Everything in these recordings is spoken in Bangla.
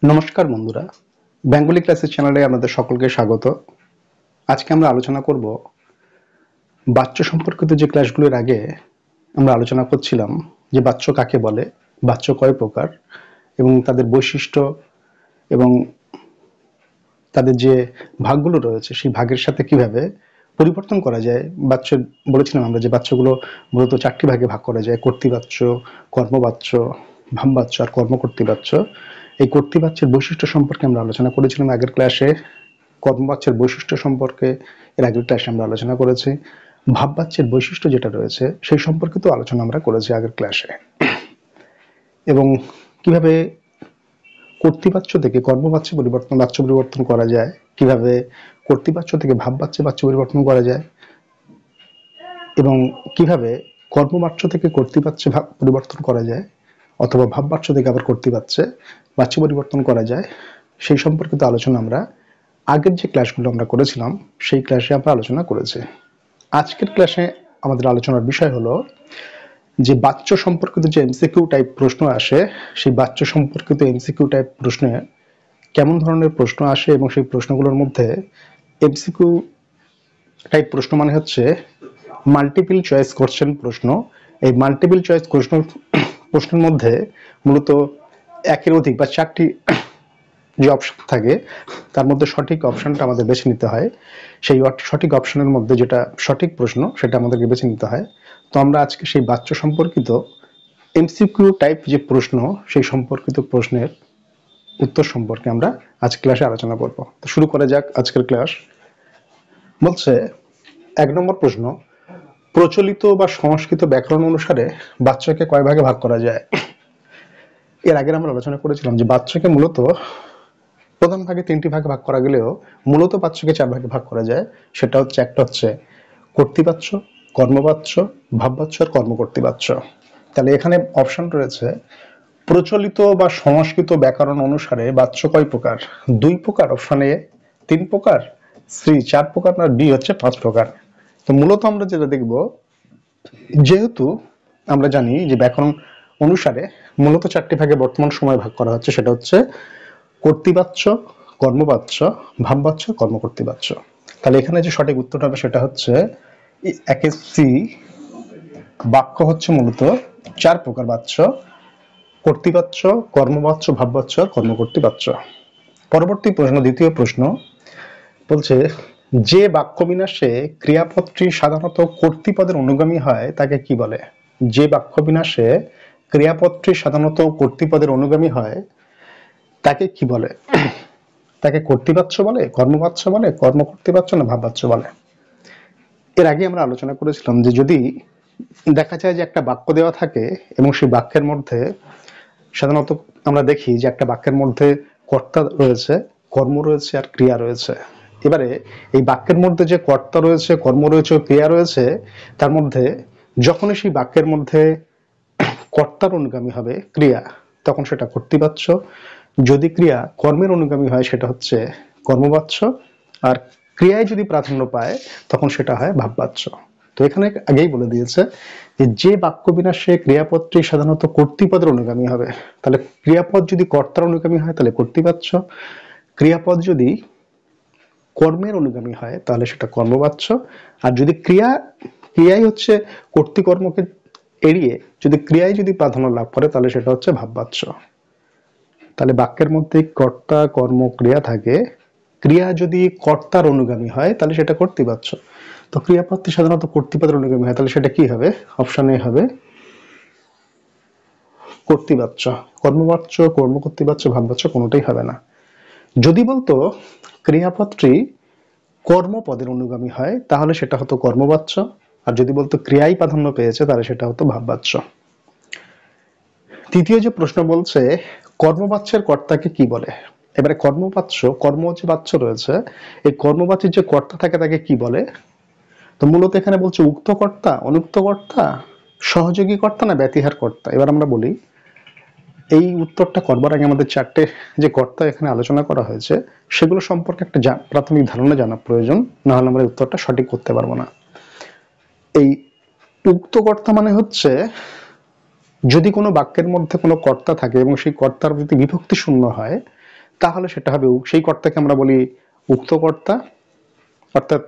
নমস্কার বন্ধুরা, বেঙ্গলি ক্লাসেস চ্যানেলে আপনাদের সকলকে স্বাগত। আজকে আমরা আলোচনা করব বাচ্চ সম্পর্কিত যে ক্লাসগুলোর আগে আমরা আলোচনা করছিলাম যে বাচ্চ কাকে বলে, বাচ্চ কয় প্রকার এবং তাদের বৈশিষ্ট্য এবং তাদের যে ভাগগুলো রয়েছে সেই ভাগের সাথে কিভাবে পরিবর্তন করা যায়। বাচ্চ বলেছিলাম আমরা যে বাচ্চগুলো মূলত চারটি ভাগে ভাগ করা যায়: কর্তৃবাচ্য, কর্মবাচ্য, ভাববাচ্য আর কর্মকর্তৃবাচ্য। এই কর্তৃবাচ্যের বৈশিষ্ট্য সম্পর্কে আমরা আলোচনা করেছিলাম আগের ক্লাসে। কর্মবাচ্যের বৈশিষ্ট্য সম্পর্কে এর আগের ক্লাসে আমরা আলোচনা করেছি। ভাববাচ্যের বৈশিষ্ট্য যেটা রয়েছে সেই সম্পর্কিত আলোচনা আমরা করেছি আগের ক্লাসে। এবং কিভাবে কর্তৃবাচ্য থেকে কর্মবাচ্য পরিবর্তন করা যায়, কিভাবে কর্তৃবাচ্য থেকে ভাববাচ্যে বাচ্য পরিবর্তন করা যায়, এবং কিভাবে কর্মবাচ্য থেকে কর্তৃবাচ্যে পরিবর্তন করা যায় অথবা ভাববাচ্য থেকে আবার কর্তৃবাচ্যে বাচ্য পরিবর্তন করা যায়, সেই সম্পর্কিত আলোচনা আমরা আগের যে ক্লাসগুলো আমরা করেছিলাম সেই ক্লাসে আমরা আলোচনা করেছি। আজকের ক্লাসে আমাদের আলোচনার বিষয় হলো যে বাচ্চ সম্পর্কিত যে এমসিকিউ টাইপ প্রশ্ন আসে, সেই বাচ্চ সম্পর্কিত এমসিকিউ টাইপ প্রশ্নে কেমন ধরনের প্রশ্ন আসে এবং সেই প্রশ্নগুলোর মধ্যে এমসিকিউ টাইপ প্রশ্ন মানে হচ্ছে মাল্টিপল চয়েস কোশ্চেন প্রশ্ন। এই মাল্টিপল চয়েস প্রশ্নের মধ্যে মূলত একের অধিক বা চারটি যে অপশন থাকে তার মধ্যে সঠিক অপশনটা আমাদের বেছে নিতে হয়। সেই সঠিক অপশনের মধ্যে যেটা সঠিক প্রশ্ন সেটা আমাদেরকে বেছে নিতে হয়। তো আমরা আজকে সেই বাচ্চ সম্পর্কিত এমসিকিউ টাইপ যে প্রশ্ন সেই সম্পর্কিত প্রশ্নের উত্তর সম্পর্কে আমরা আজ ক্লাসে আলোচনা করব। তো শুরু করা যাক আজকের ক্লাস। বলছে 1 নম্বর প্রশ্ন, প্রচলিত বা সংস্কৃত ব্যাকরণ অনুসারে বাচ্চাকে কয় ভাগে ভাগ করা যায়? এর আগে আমরা আলোচনা করেছিলাম যে বাচ্চাকে মূলত প্রধান ভাগে 3টি ভাগে ভাগ করা গেলেও মূলত বাচ্চাকে 4 ভাগে ভাগ করা যায়। সেটা হচ্ছে একটা হচ্ছে কর্তৃবাচ্য, কর্মবাচ্য, ভাববাচ্য আর কর্মকর্তৃবাচ্য। তাহলে এখানে অপশন রয়েছে প্রচলিত বা সংস্কৃত ব্যাকরণ অনুসারে বাচ্চ কয় প্রকার? 2 প্রকার, অপশন এ 3 প্রকার, সি 4 প্রকার, না ডি হচ্ছে 5 প্রকার। তো মূলত আমরা যেটা দেখব, যেহেতু আমরা জানি যে ব্যাকরণ অনুসারে মূলত 4টি ভাগে বর্তমান সময় ভাগ করা হচ্ছে, সেটা হচ্ছে কর্তৃবাচ্য, কর্মবাচ্য, ভাববাচ্য, কর্মকর্তৃবাচ্য। তাহলে এখানে যে সঠিক উত্তরটা হবে সেটা হচ্ছে একে সি, বাক্য হচ্ছে মূলত 4 প্রকার বাচ্য: কর্তৃবাচ্য, কর্মবাচ্য, ভাববাচ্য, কর্মকর্তৃবাচ্য। পরবর্তী প্রশ্ন, দ্বিতীয় প্রশ্ন বলছে যে বাক্য বিন্যাসে ক্রিয়াপদটি সাধারণত কর্তৃপদের অনুগামী হয় তাকে কি বলে? যে বাক্য বিন্যাসে ক্রিয়াপদটি সাধারণত কর্তৃপদের অনুগামী হয় তাকে কি বলে? তাকে কর্তৃবাচ্য বলে, কর্মবাচ্য বলে, কর্মকর্তৃবাচ্য না ভাববাচ্য বলে? এর আগে আমরা আলোচনা করেছিলাম যে যদি দেখা যায় যে একটা বাক্য দেওয়া থাকে এবং সেই বাক্যের মধ্যে সাধারণত আমরা দেখি যে একটা বাক্যের মধ্যে কর্তা রয়েছে, কর্ম রয়েছে আর ক্রিয়া রয়েছে। এবারে এই বাক্যের মধ্যে যে কর্তা রয়েছে, কর্ম রয়েছে ও ক্রিয়া রয়েছে, তার মধ্যে যখনই সেই বাক্যের মধ্যে কর্তার অনুগামী হবে ক্রিয়া, তখন সেটা কর্তৃবাচ্য। যদি ক্রিয়া কর্মের অনুগামী হয় সেটা হচ্ছে কর্মবাচ্য, আর ক্রিয়ায় যদি প্রাধান্য পায় তখন সেটা হয় ভাববাচ্য। তো এখানে আগেই বলে দিয়েছে যে বাক্য বিন্যাসে ক্রিয়াপদটি সাধারণত কর্তৃপদের অনুগামী হবে, তাহলে ক্রিয়াপদ যদি কর্তার অনুগামী হয় তাহলে কর্তৃবাচ্য, ক্রিয়াপদ যদি কর্মের অনুগামী হয় তাহলে সেটা কর্মবাচ্য, আর যদি ক্রিয়াই হচ্ছে কর্তৃকর্মকে এড়িয়ে যদি ক্রিয়ায় যদি প্রাধান্য লাভ করে তাহলে সেটা হচ্ছে ভাববাচ্য। তাহলে বাক্যের মধ্যে কর্তা, কর্ম, ক্রিয়া থাকে, ক্রিয়া যদি কর্তার অনুগামী হয় তাহলে সেটা কর্তৃবাচ্য। তো ক্রিয়াপদটি সাধারণত কর্তৃপদের অনুগামী হয় তাহলে সেটা কি হবে? অপশন এ হবে কর্তৃবাচ্য। কর্মবাচ্য, কর্মকর্তৃবাচ্য, ভাববাচ্য কোনোটাই হবে না। যদি বলতো ক্রিয়াপদটি কর্মপদের অনুগামী হয় তাহলে সেটা হতো কর্মবাচ্য, আর যদি বলতো ক্রিয়াই প্রাধান্য পেয়েছে তাহলে সেটা হতো ভাববাচ্য। তৃতীয় যে প্রশ্ন বলছে কর্মবাচ্যের কর্তাকে কি বলে? এবারে কর্মবাচ্য, কর্ম যে বাচ্য রয়েছে, এই কর্মবাচ্যের যে কর্তা থাকে তাকে কি বলে? তো মূলত এখানে বলছে উক্ত কর্তা, অনুক্ত কর্তা, সহযোগী কর্তা না ব্যতিহার কর্তা। এবার আমরা বলি এই উত্তরটা করবার আগে আমাদের 4টে যে কর্তা এখানে আলোচনা করা হয়েছে সেগুলো সম্পর্কে একটা প্রাথমিক ধারণা জানা প্রয়োজন, না হলে আমরা উত্তরটা সঠিক করতে পারবো না। এই উক্ত কর্তা মানে হচ্ছে যদি কোনো বাক্যের মধ্যে কোনো কর্তা থাকে এবং সেই কর্তার যদি বিভক্তি শূন্য হয় তাহলে সেটা হবে সেই কর্তাকে আমরা বলি উক্ত কর্তা। অর্থাৎ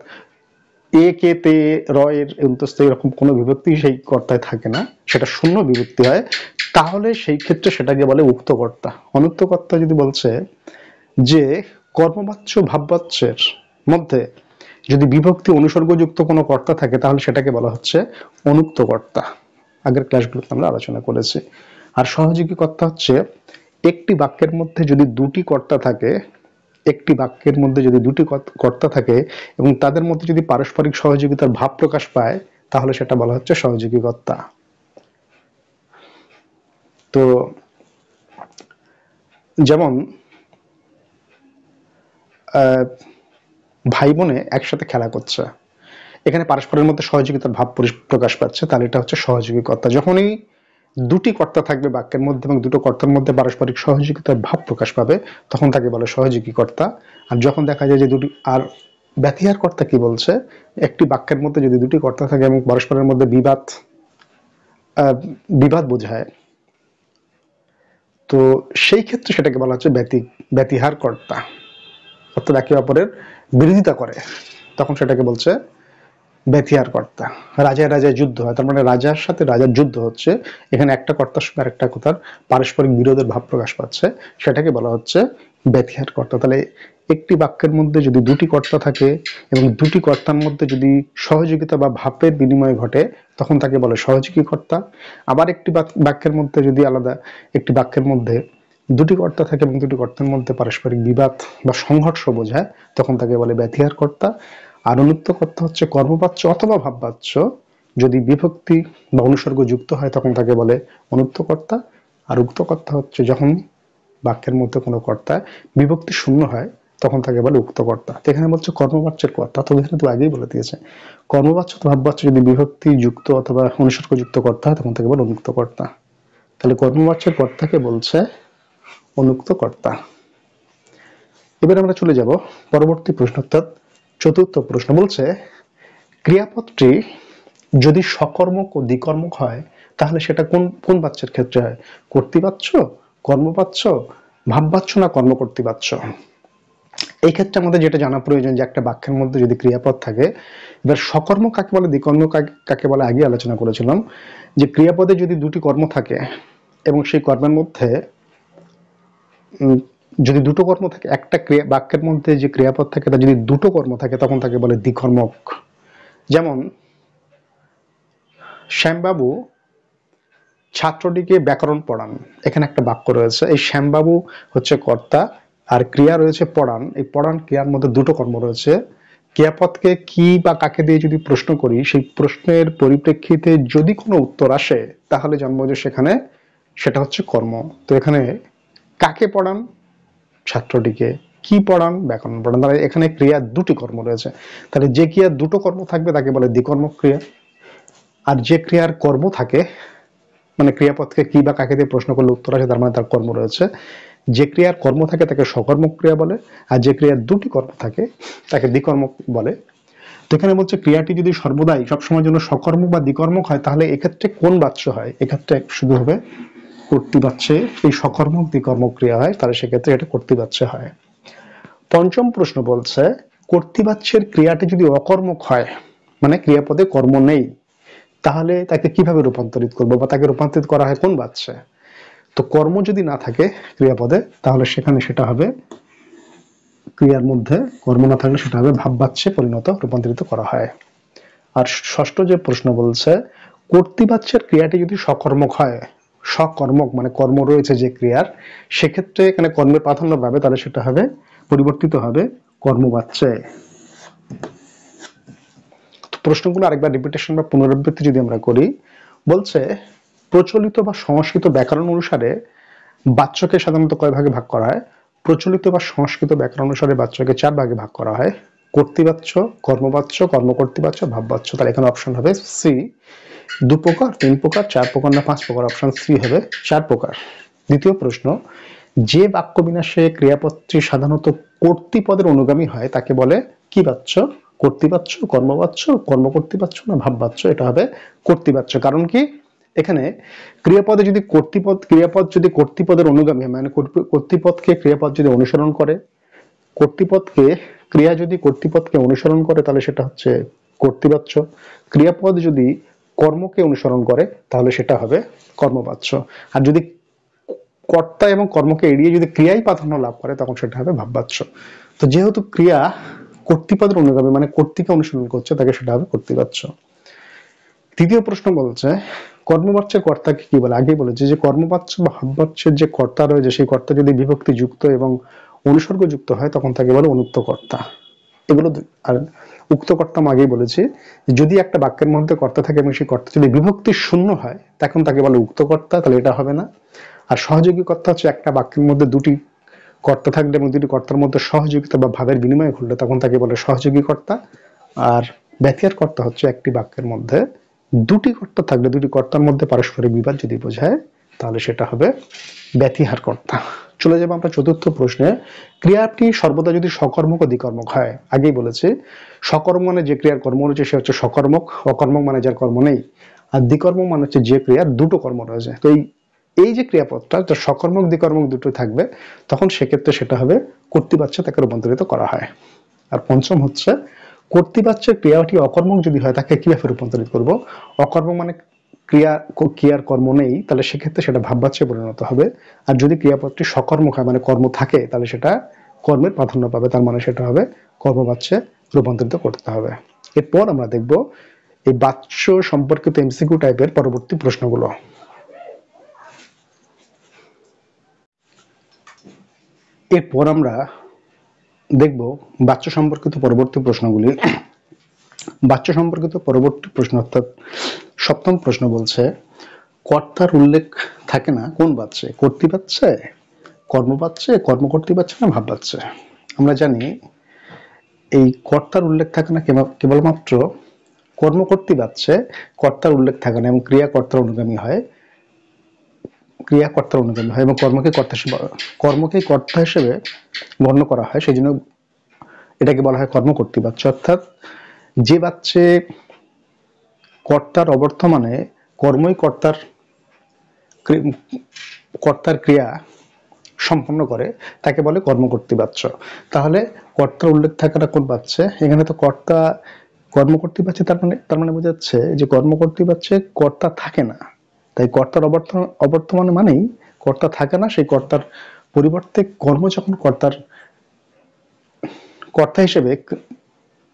এ কে তে র এর অন্তস্থ এরকম কোনো বিভক্তি সেই কর্তায় থাকে না, সেটা শূন্য বিভক্তি হয়, তাহলে সেই ক্ষেত্রে সেটাকে বলে উক্ত কর্তা। অনুক্ত কর্তা যদি বলছে যে কর্মবাচ্য ভাববাচ্যের মধ্যে যদি বিভক্তি অনুসর্গযুক্ত কোনো কর্তা থাকে তাহলে সেটাকে বলা হচ্ছে অনুক্ত কর্তা। আগের ক্লাসগুলোতে আমরা আলোচনা করেছি। আর সহযোগী কর্তা হচ্ছে একটি বাক্যের মধ্যে যদি দুটি কর্তা থাকে, একটি বাক্যের মধ্যে যদি দুটি কর্তা থাকে এবং তাদের মধ্যে যদি পারস্পরিক সহযোগিতার ভাব প্রকাশ পায় তাহলে সেটা বলা হচ্ছে সহযোগী কর্তা। তো যেমন ভাই বোনে একসাথে খেলা করছে, এখানে পারস্পরের মধ্যে সহযোগিতার ভাব প্রকাশ পাচ্ছে, তাহলে এটা হচ্ছে সহযোগী কর্তা। যখনই দুটি কর্তা থাকবে বাক্যের মধ্যে এবং দুটো কর্তার মধ্যে পারস্পরিক সহযোগিতার ভাব প্রকাশ পাবে তখন তাকে বলে সহযোগী কর্তা। আর যখন দেখা যায় যে দুটি, আর ব্যতিহার কর্তা কি বলছে, একটি বাক্যের মধ্যে যদি দুটি কর্তা থাকে এবং পরস্পরের মধ্যে বিবাদ বোঝায়, তো সেই ক্ষেত্রে সেটাকে বলা হচ্ছে ব্যতিহার কর্তা। অর্থাৎ একে অপরের বিরোধিতা করে, তখন সেটাকে বলছে ব্যতিহার কর্তা। রাজায় রাজায় যুদ্ধ হয়, তার মানে রাজার সাথে রাজার যুদ্ধ হচ্ছে, এখানে একটা কর্তার সঙ্গে আরেকটা কর্তার পারস্পরিক বিরোধের ভাব প্রকাশ পাচ্ছে, সেটাকে বলা হচ্ছে ব্যতিহার কর্তা। তাহলে একটি বাক্যের মধ্যে যদি দুটি কর্তা থাকে এবং দুটি কর্তার মধ্যে যদি সহযোগিতা বা ভাবের বিনিময় ঘটে তখন তাকে বলে সহযোগী কর্তা। আবার একটি বাক্যের মধ্যে যদি একটি বাক্যের মধ্যে দুটি কর্তা থাকে এবং দুটি কর্তার মধ্যে পারস্পরিক বিবাদ বা সংঘর্ষ বোঝায় তখন তাকে বলে ব্যতিহার কর্তা। আর অনুক্ত কর্তা হচ্ছে কর্মবাচ্য অথবা ভাববাচ্য যদি বিভক্তি বা অনুসর্গ যুক্ত হয় তখন তাকে বলে অনুক্ত কর্তা। আর উক্ত কর্তা হচ্ছে যখন বাক্যের মধ্যে কোনো কর্তা বিভক্তি শূন্য হয় তখন তাকে বলে উক্ত কর্তা। এখানে বলছে কর্মবাচ্যের কর্তা, তো এখানে তো আগেই বলে দিয়েছে কর্মবাচ্য তো ভাববাচ্য যদি বিভক্তি যুক্ত অথবা অনুসর্গ যুক্ত কর্তা হয় তখন তাকে বলে অনুক্ত কর্তা। তাহলে কর্মবাচ্যের কর্তাকে বলছে অনুক্ত কর্তা। এবার আমরা চলে যাব পরবর্তী প্রশ্ন, অর্থাৎ চতুর্থ প্রশ্ন। বলছে ক্রিয়াপদটি যদি সকর্মক ও দ্বিকর্মক হয় তাহলে সেটা কোন কোন বাচ্যের ক্ষেত্রে হয়? কর্তৃবাচ্য, কর্মবাচ্য, ভাববাচ্য না কর্মকর্তৃবাচ্য? এই ক্ষেত্রে আমাদের যেটা জানা প্রয়োজন যে একটা বাক্যের মধ্যে যদি ক্রিয়াপদ থাকে, এবার সকর্ম কাকে বলে দ্বিকর্ম কাকে বলে আগে আলোচনা করেছিলাম যে ক্রিয়াপদে যদি দুটি কর্ম থাকে এবং সেই কর্মের মধ্যে যদি দুটো কর্ম থাকে, একটা বাক্যের মধ্যে যে ক্রিয়াপদ থাকে তার যদি দুটো কর্ম থাকে তখন তাকে বলে দ্বিকর্মক। যেমন শ্যামবাবু ছাত্রটিকে ব্যাকরণ পড়ান, এখানে একটা বাক্য রয়েছে, এই শ্যামবাবু হচ্ছে কর্তা আর ক্রিয়া রয়েছে পড়ান। এই পড়ান ক্রিয়ার মধ্যে দুটো কর্ম রয়েছে। ক্রিয়াপদকে কি বা কাকে দিয়ে যদি প্রশ্ন করি সেই প্রশ্নের পরিপ্রেক্ষিতে যদি কোনো উত্তর আসে তাহলে জানবো যে সেখানে সেটা হচ্ছে কর্ম। তো এখানে কাকে পড়ান? ছাত্রটিকে। কি পড়ান? ব্যাকরণ পড়ান। তাহলে এখানে ক্রিয়ার দুটি কর্ম রয়েছে, তাহলে যে ক্রিয়ার দুটো কর্ম থাকবে তাকে বলে দ্বিকর্মক ক্রিয়া। আর যে ক্রিয়ার কর্ম থাকে, মানে ক্রিয়াপদকে কি বা কাকে দিয়ে প্রশ্ন করলে উত্তর আসে তার মানে তার কর্ম রয়েছে, যে ক্রিয়ার কর্ম থাকে তাকে সকর্মক ক্রিয়া বলে, আর যে ক্রিয়ার দুটি কর্ম থাকে তাকে দ্বিকর্মক বলে। তো এখানে বলছে ক্রিয়াটি যদি সর্বদাই সবসময় জন্য সকর্মক বা দ্বিকর্মক হয় তাহলে এক্ষেত্রে কোন বাচ্য হয়? এক্ষেত্রে শুধু হবে কর্তৃবাচ্যে এই সকর্মক দ্বিকর্মক ক্রিয়া হয়, তাহলে সেক্ষেত্রে এটা কর্তৃবাচ্যে হয়। পঞ্চম প্রশ্ন বলছে কর্তৃবাচ্যের ক্রিয়াটি যদি অকর্মক হয়, মানে ক্রিয়াপদে কর্ম নেই, তাহলে তাকে কিভাবে রূপান্তরিত করবো বা তাকে রূপান্তরিত করা হয় কোন বাচ্যে? তো কর্ম যদি না থাকে ক্রিয়াপদে তাহলে সেখানে সেটা হবে, ক্রিয়ার মধ্যে কর্ম না থাকলে সেটা হবে ভাববাচ্যে রূপান্তরিত করা হয়। আর ষষ্ঠ যে প্রশ্ন বলছে কর্তৃবাচ্যের ক্রিয়াটি যদি সকর্মক হয়, সকর্মক মানে কর্ম রয়েছে যে ক্রিয়ার, সেক্ষেত্রে এখানে কর্মের প্রাধান্য পাবে, তাহলে সেটা হবে পরিবর্তিত হবে কর্মবাচ্যে। প্রশ্নগুলো আরেকবার রিপিটেশন বা পুনরাবৃত্তি যদি আমরা করি, বলছে প্রচলিত বা সংস্কৃত ব্যাকরণ অনুসারে বাচ্যকে সাধারণত কয় ভাগে ভাগ করা হয়? প্রচলিত বা সংস্কৃত ব্যাকরণ অনুসারে বাচ্যকে 4 ভাগে ভাগ করা হয়, কর্তৃবাচ্য, কর্মবাচ্য, কর্মকর্তৃবাচ্য, ভাববাচ্য। তার এখানে অপশন হবে সি, 2 প্রকার, 3 প্রকার, 4 প্রকার না 5 প্রকার? অপশন সি হবে 4 প্রকার। দ্বিতীয় প্রশ্ন, যে বাক্য বিন্যাসে ক্রিয়াপদটি সাধারণত কর্তৃপদের অনুগামী হয় তাকে বলে কি বাচ্য? কর্তৃবাচ্য, কর্মবাচ্য, কর্মকর্তৃবাচ্য না ভাববাচ্য? এটা হবে কর্তৃবাচ্য। কারণ কি? এখানে ক্রিয়াপদ যদি কর্তৃপদের অনুগামী হয়, মানে কর্তৃপদকে ক্রিয়াপদ যদি অনুসরণ করে, ক্রিয়া যদি কর্তৃপদকে অনুসরণ করে তাহলে সেটা হচ্ছে কর্তৃবাচ্য। ক্রিয়াপদ যদি কর্মকে অনুসরণ করে তাহলে সেটা হবে কর্মবাচ্য। আর যদি কর্তা এবং কর্মকে এড়িয়ে যদি ক্রিয়াই প্রাধান্য লাভ করে তখন সেটা হবে ভাববাচ্য। তো যেহেতু ক্রিয়া কর্তৃপদের অনুগামী, মানে কর্তৃকে অনুসরণ করছে, তাকে সেটা হবে কর্তৃবাচ্য। তৃতীয় প্রশ্ন বলছে কর্মবাচ্যের কর্তাকে কি বলে। আগেই বলেছে যে কর্মবাচ্য বা ভাববাচ্যের যে কর্তা রয়েছে সেই কর্তা যদি বিভক্তি যুক্ত এবং অনুসর্গ যুক্ত হয় তখন তাকে বলে অনুক্ত কর্তা। এগুলো আর উক্ত কর্তা আমি আগেই বলেছি, যদি একটা বাক্যের মধ্যে কর্তা থাকে এবং সেই কর্তা যদি বিভক্তি শূন্য হয় তখন তাকে বলে উক্ত কর্তা, তাহলে এটা হবে না। আর সহযোগী কর্তা হচ্ছে একটা বাক্যের মধ্যে দুটি কর্তা থাকলে এবং দুটি কর্তার মধ্যে সহযোগিতা বা ভাবের বিনিময় ঘটলে তখন তাকে বলে সহযোগী কর্তা। আর ব্যতিহার কর্তা হচ্ছে একটি বাক্যের মধ্যে দুটি কর্তা থাকলে দুটি কর্তার মধ্যে পারস্পরিক বিবাদ যদি বোঝায় তাহলে সেটা হবে ব্যতিহার কর্তা। চলে যাবো আমরা চতুর্থ প্রশ্নে। ক্রিয়াটি সর্বদা যদি সকর্মক ও দ্বিকর্মক হয়। আগেই বলেছি সকর্ম মানে যে ক্রিয়ার কর্ম রয়েছে সে হচ্ছে সকর্মক, অকর্মক মানে যার কর্ম নেই, আর দ্বিকর্মক মানে হচ্ছে যে ক্রিয়ার দুটো কর্ম রয়েছে। তো এই যে ক্রিয়াপদটা সকর্মক দ্বিকর্মক দুটো থাকবে তখন সেক্ষেত্রে সেটা হবে কর্তৃবাচ্যে তাকে রূপান্তরিত করা হয়। আর পঞ্চম হচ্ছে কর্তৃবাচ্যের ক্রিয়াটি অকর্মক যদি হয় তাকে কিভাবে রূপান্তরিত করব। অকর্মক মানে ক্রিয়ার কর্ম নেই, তাহলে সেক্ষেত্রে সেটা ভাববাচ্যে পরিণত হবে। আর যদি ক্রিয়াপদটি সকর্মক হয় মানে কর্ম থাকে তাহলে সেটা কর্মের প্রাধান্য পাবে, তার মানে সেটা হবে কর্মবাচ্যে রূপান্তরিত করতে হবে। এরপর আমরা দেখব এই বাচ্য সম্পর্কিত এমসিকিউ টাইপের পরবর্তী প্রশ্নগুলো। এরপর আমরা দেখব বাচ্য সম্পর্কিত পরবর্তী প্রশ্নগুলি। বাচ্য সম্পর্কিত পরবর্তী প্রশ্ন অর্থাৎ সপ্তম প্রশ্ন বলছে কর্তার উল্লেখ থাকে না কোন বাচ্যে, কর্তৃবাচ্যে, কর্মবাচ্যে, কর্মকর্তৃবাচ্যে না ভাববাচ্যে। আমরা জানি এই কর্তার উল্লেখ থাকে না কেবলমাত্র কর্মকর্তৃবাচ্যে কর্তার উল্লেখ থাকে না এবং ক্রিয়া কর্তার অনুগামী হয়, এবং কর্মকে কর্তা হিসেবে গণ্য করা হয়, সেই জন্য এটাকে বলা হয় কর্মকর্তৃবাচ্য। অর্থাৎ যে বাচ্যে কর্তার অবর্তমানে কর্মই কর্তার ক্রিয়া সম্পন্ন করে তাকে বলে কর্মকর্তৃবাচ্য। তাহলে কর্তার উল্লেখ থাকাটা কোন বাচ্যে, এখানে তো কর্মকর্তৃবাচ্যে তার মানে বোঝাচ্ছে যে কর্মকর্তৃবাচ্যে কর্তা থাকে না, তাই কর্তার অবর্তমানে মানেই কর্তা থাকে না, সেই কর্তার পরিবর্তে কর্ম যখন কর্তা হিসেবে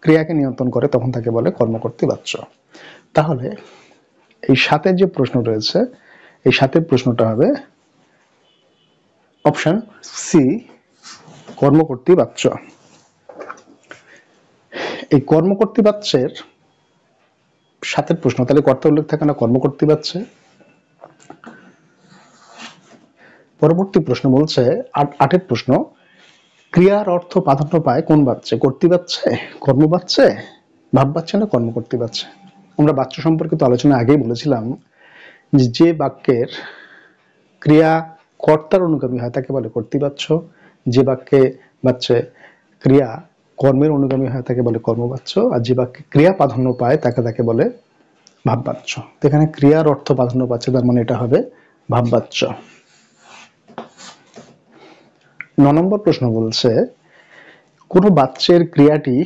ক্রিয়াকে নিয়ন্ত্রণ করে তখন তাকে বলে কর্মকর্তৃবাচ্য। তাহলে এই সাতের যে প্রশ্ন রয়েছে এই সাতের প্রশ্নটা হবে অপশন সি, কর্মকর্তৃবাচ্য। এই কর্মকর্তৃবাচ্যের সাতের প্রশ্ন, তাহলে কর্তা উল্লেখ থাকে না কর্মকর্তৃবাচ্যে। পরবর্তী প্রশ্ন বলছে আটের প্রশ্ন ক্রিয়ার অর্থ প্রাধান্য পায় কোন বাচ্যে, কর্তৃবাচ্যে, কর্মবাচ্যে, ভাববাচ্যে না কর্মকর্তৃবাচ্যে। আমরা বাচ্য সম্পর্কিত আলোচনা আগেই বলেছিলাম যে বাক্যের ক্রিয়া কর্তার অনুগামী হয় তাকে বলে কর্তৃবাচ্য, যে বাচ্যে ক্রিয়া কর্মের অনুগামী হয় তাকে বলে কর্মবাচ্য, আর যে বাক্যে ক্রিয়া প্রাধান্য পায় তাকে বলে ভাববাচ্য। তো এখানে ক্রিয়ার অর্থ প্রাধান্য পাচ্ছে তার মানে এটা হবে ভাববাচ্য। 9 নম্বর প্রশ্ন বলছে কোন বাচ্যের ক্রিয়াটি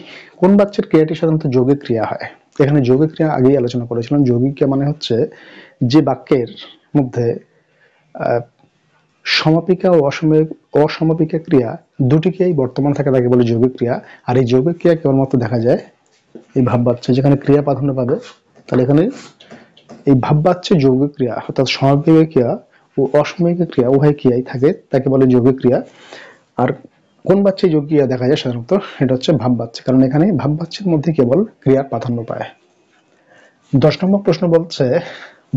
সাধারণত যৌগিক ক্রিয়া হয়। এখানে যৌগিক ক্রিয়া আগেই আলোচনা করেছিলাম। যৌগিক ক্রিয়া মানে হচ্ছে যে বাক্যের মধ্যে সমাপিকা ও অসমাপিকা ক্রিয়া দুটিকেই বর্তমান থাকে তাকে বলে যৌগিক ক্রিয়া। আর এই যৌগিক ক্রিয়া কেবলমাত্র দেখা যায় এই ভাববাচ্যে, যেখানে ক্রিয়া প্রাধান্য পাবে। তাহলে এখানে এই ভাববাচ্যে যৌগিক ক্রিয়া অর্থাৎ সমাপিকা ক্রিয়া ও অসমাপিকা ক্রিয়া উভয় ক্রিয়াই থাকে তাকে বলে যৌগিক ক্রিয়া। আর কোন বাচ্যে যৌগিক ক্রিয়া দেখা যায় সাধারণত, এটা হচ্ছে ভাববাচ্যে, কারণ এখানে ভাববাচ্যের মধ্যে কেবল ক্রিয়ার প্রাধান্য পায়। 10 নম্বর প্রশ্ন বলছে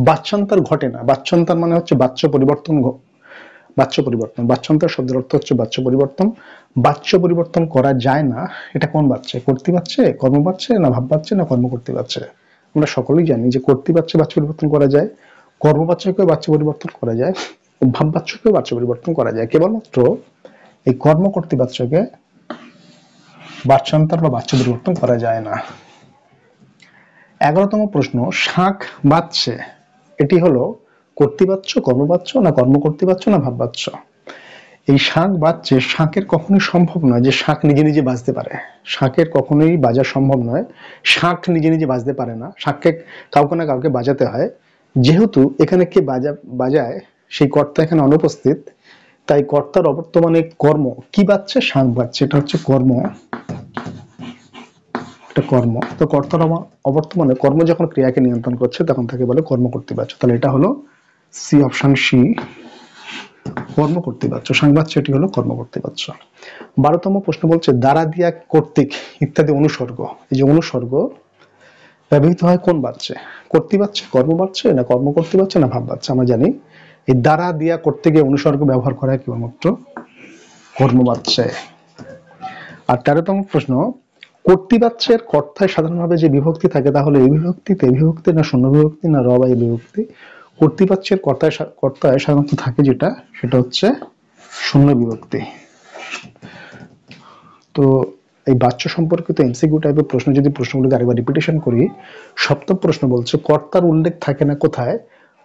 বাচ্যান্তর ঘটে না। বাচ্যান্তর মানে হচ্ছে বাচ্য পরিবর্তন। বাচ্যান্তর শব্দের অর্থ হচ্ছে বাচ্য পরিবর্তন। বাচ্য পরিবর্তন করা যায় না, এটা কোন বাচ্যে, কর্তৃবাচ্যে, কর্মবাচ্যে না ভাববাচ্যে না কর্মকর্তৃবাচ্যে। আমরা সকলেই জানি যে কর্তৃবাচ্যে বাচ্য পরিবর্তন করা যায়, কর্মবাচ্যকেও বাচ্য পরিবর্তন করা যায়, ভাববাচ্যকেও বাচ্য পরিবর্তন করা যায়। কেবলমাত্র এই কর্মকর্তৃবাচ্যকে বাচ্যান্তর বা বাচ্য পরিবর্তন করা যায় না। 11তম প্রশ্ন শাঁখ বাজছে এটি হলো কর্তৃবাচ্য, কর্মবাচ্য, না কর্মকর্তৃবাচ্য, না ভাববাচ্য। এই শাঁখ বাজছে, শাঁখের কখনোই সম্ভব নয় যে শাঁখ নিজে নিজে বাজতে পারে। শাঁখের কখনোই বাজা সম্ভব নয়। শাঁখ নিজে নিজে বাজতে পারে না, শাঁখকে কাউকে না কাউকে বাজাতে হয়। যেহেতু এখানে কে বাজায় সেই কর্তা এখানে অনুপস্থিত, তাই কর্তার অবর্তমানে কর্ম কি বাজছে? শাঁখ বাজছে। এটা হচ্ছে কর্ম, এটা কর্ম। তো কর্তার অবর্তমানে কর্ম যখন ক্রিয়াকে নিয়ন্ত্রণ করছে তখন তাকে বলে কর্মকর্তৃবাচ্য। তাহলে এটা হলো সি, অপশন সি, কর্মকর্তৃবাচ্য। সাংবাচ্য এটি হলো কর্মকর্তৃবাচ্য। 12তম প্রশ্ন বলছে দ্বারা দিয়া, কর্তৃক ইত্যাদি অনুসর্গ, এই যে অনুসর্গ ব্যবহৃত হয় কোন বাচ্যে? কর্তৃবাচ্যে, কর্মবাচ্যে, না কর্মকর্তৃবাচ্যে, না ভাববাচ্যে? আমরা জানি এই দ্বারা দিয়া কর্তৃকে অনুসর্গ ব্যবহার করা হয় কেবলমাত্র কর্মবাচ্যে। আর 13তম প্রশ্ন, কর্তৃবাচ্যের কর্তায় সাধারণভাবে যে বিভক্তি থাকে তা হলো এই বিভক্তি, তে বিভক্তি, না শূন্য বিভক্তি, না র বা এই বিভক্তি? কর্তৃবাচ্যের কর্তায় সাধারণত থাকে যেটা, সেটা হচ্ছে শূন্য বিভক্তি। তো এই বাচ্য সম্পর্কিত এমসিকিউ টাইপের প্রশ্ন যদি প্রশ্নগুলোকে আরেকবার রিপিটেশন করি, 7ম প্রশ্ন বলছে কর্তার উল্লেখ থাকে না কোথায়?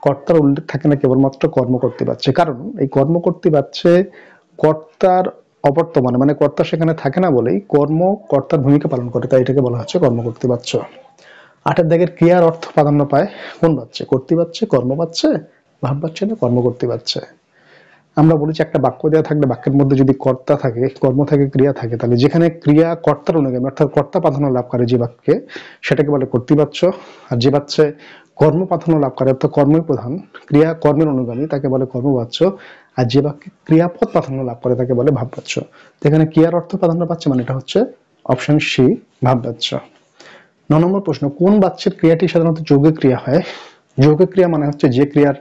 কর্তার উল্লেখ থাকে না কেবলমাত্র কর্মকর্তৃবাচ্যে। কারণ এই কর্মকর্তৃবাচ্যে কর্তার অবর্তমানে, মানে কর্তা সেখানে থাকে না বলেই কর্ম কর্তার ভূমিকা পালন করে, তাই এটাকে বলা হচ্ছে কর্মকর্তৃবাচ্য। 8 দাগের ক্রিয়ার অর্থ প্রাধান্য পায় কোন বাচ্যে? কর্তৃবাচ্যে, কর্মবাচ্যে, ভাববাচ্যে, না কর্মকর্তৃবাচ্যে? আমরা বলেছি একটা বাক্য দেওয়া থাকলে বাক্যের মধ্যে যদি কর্তা থাকে, কর্ম থাকে, ক্রিয়া থাকে, তাহলে যেখানে ক্রিয়া কর্তার অনুগামী অর্থাৎ কর্তা প্রাধান্য লাভ করে যে বাক্যে, সেটাকে বলে কর্তৃবাচ্য। আর যে বাচ্যে কর্ম প্রাধান্য লাভ করে অর্থাৎ কর্মই প্রধান, ক্রিয়া কর্মের অনুগামী, তাকে বলে কর্মবাচ্য। আর যে বাক্যে ক্রিয়াপদ প্রাধান্য লাভ করে তাকে বলে ভাববাচ্য। এখানে ক্রিয়ার অর্থ প্রাধান্য পাচ্ছে, মানে এটা হচ্ছে অপশন সি, ভাববাচ্য। 9 নম্বর প্রশ্ন, কোন বাচ্যের ক্রিয়াটি সাধারণত যৌগিক ক্রিয়া হয়? যৌগিক ক্রিয়া মানে হচ্ছে যে ক্রিয়ার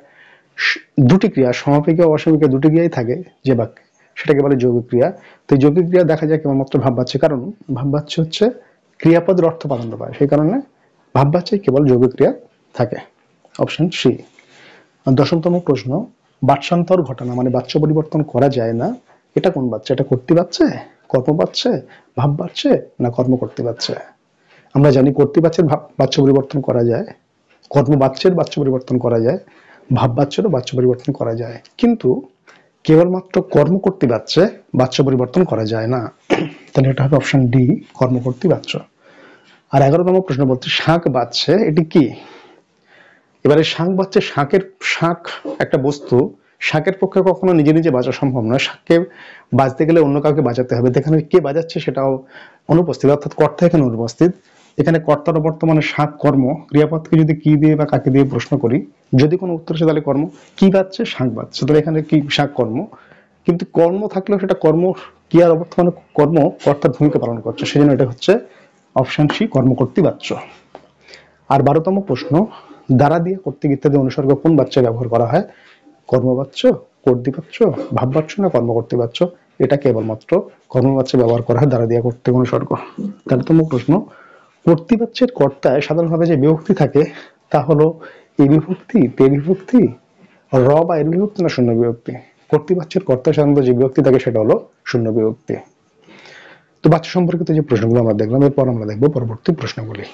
দুটি ক্রিয়া, সমাপিকা ও অসমাপিকা দুটি ক্রিয়াই থাকে যে বাক্যে, সেটাকে বলে যৌগিক ক্রিয়া। তো এই যৌগিক ক্রিয়া দেখা যায় কেবলমাত্র ভাববাচ্যে, কারণ ভাববাচ্য হচ্ছে ক্রিয়াপদের অর্থ প্রাধান্য পায়, সেই কারণে ভাববাচ্যে কেবল যৌগিক ক্রিয়া থাকে। Option C. 10তম প্রশ্ন, বাচ্যান্তর ঘটনা মানে বাচ্য পরিবর্তন করা যায় না, এটা কোন বাচ্চা? এটা কর্তৃবাচ্যে, কর্মবাচ্যে, ভাববাচ্যে, না কর্মকর্তৃবাচ্যে? আমরা জানি কর্তৃবাচ্যের বাচ্য পরিবর্তন করা যায়, কর্মবাচ্যের বাচ্য পরিবর্তন করা যায়, ভাববাচ্যেরও বাচ্য পরিবর্তন করা যায়, কিন্তু কেবলমাত্র কর্মকর্তৃবাচ্যে বাচ্য পরিবর্তন করা যায় না। তাহলে এটা হবে অপশন ডি, কর্মকর্তৃবাচ্য। আর 11তম প্রশ্ন বলছে শাঁখ বাজছে, এটি কি? এবারে শাঁখ বাজছে, শাঁখ একটা বস্তু, শাঁখের পক্ষে কখনো নিজে নিজে বাজা সম্ভব নয়। শাঁখকে বাজতে গেলে অন্য কাউকে বাজাতে হবে। এখানে কে বাজাচ্ছে সেটাও অনুপস্থিত, অর্থাৎ কর্তা এখানে অনুপস্থিত। এখানে কর্তার বর্তমানে শাঁখ কর্ম, ক্রিয়াপদকে যদি কি দিয়ে বা কাকে দিয়ে প্রশ্ন করি, যদি কোনো উত্তর আসে তাহলে কর্ম। কি বাজছে? শাঁখ বাজছে। তাহলে এখানে কি শাঁখ কর্ম, কিন্তু কর্ম থাকলেও সেটা কর্ম ক্রিয়ার অবর্তমানে কর্ম কর্তার ভূমিকা পালন করছে, সেজন্য এটা হচ্ছে অপশন সি, কর্মকর্তৃবাচ্য। আর 12তম প্রশ্ন, দ্বারা দিয়ে, কর্তৃক ইত্যাদি অনুসর্গ কোন বাচ্চা ব্যবহার করা হয়? কর্মবাচ্য, কর্তৃবাচ্য, ভাববাচ্য, না কর্মকর্তৃবাচ্য? এটা কেবলমাত্র কর্মবাচ্যে ব্যবহার করা হয় দ্বারা দিয়ে কর্তৃক অনুসর্গ। 13তম প্রশ্ন, কর্তৃবাচ্যের কর্তায় সাধারণভাবে যে বিভক্তি থাকে তা হলো এই বিভক্তি, তে বিভক্তি, র বা এর বিভক্তি, না শূন্য বিভক্তি? কর্তৃবাচ্যের কর্তায় সাধারণত যে বিভক্তি থাকে সেটা হলো শূন্য বিভক্তি। তো বাচ্চা সম্পর্কিত যে প্রশ্নগুলো আমরা দেখলাম, এরপর আমরা দেখবো পরবর্তী প্রশ্নগুলি।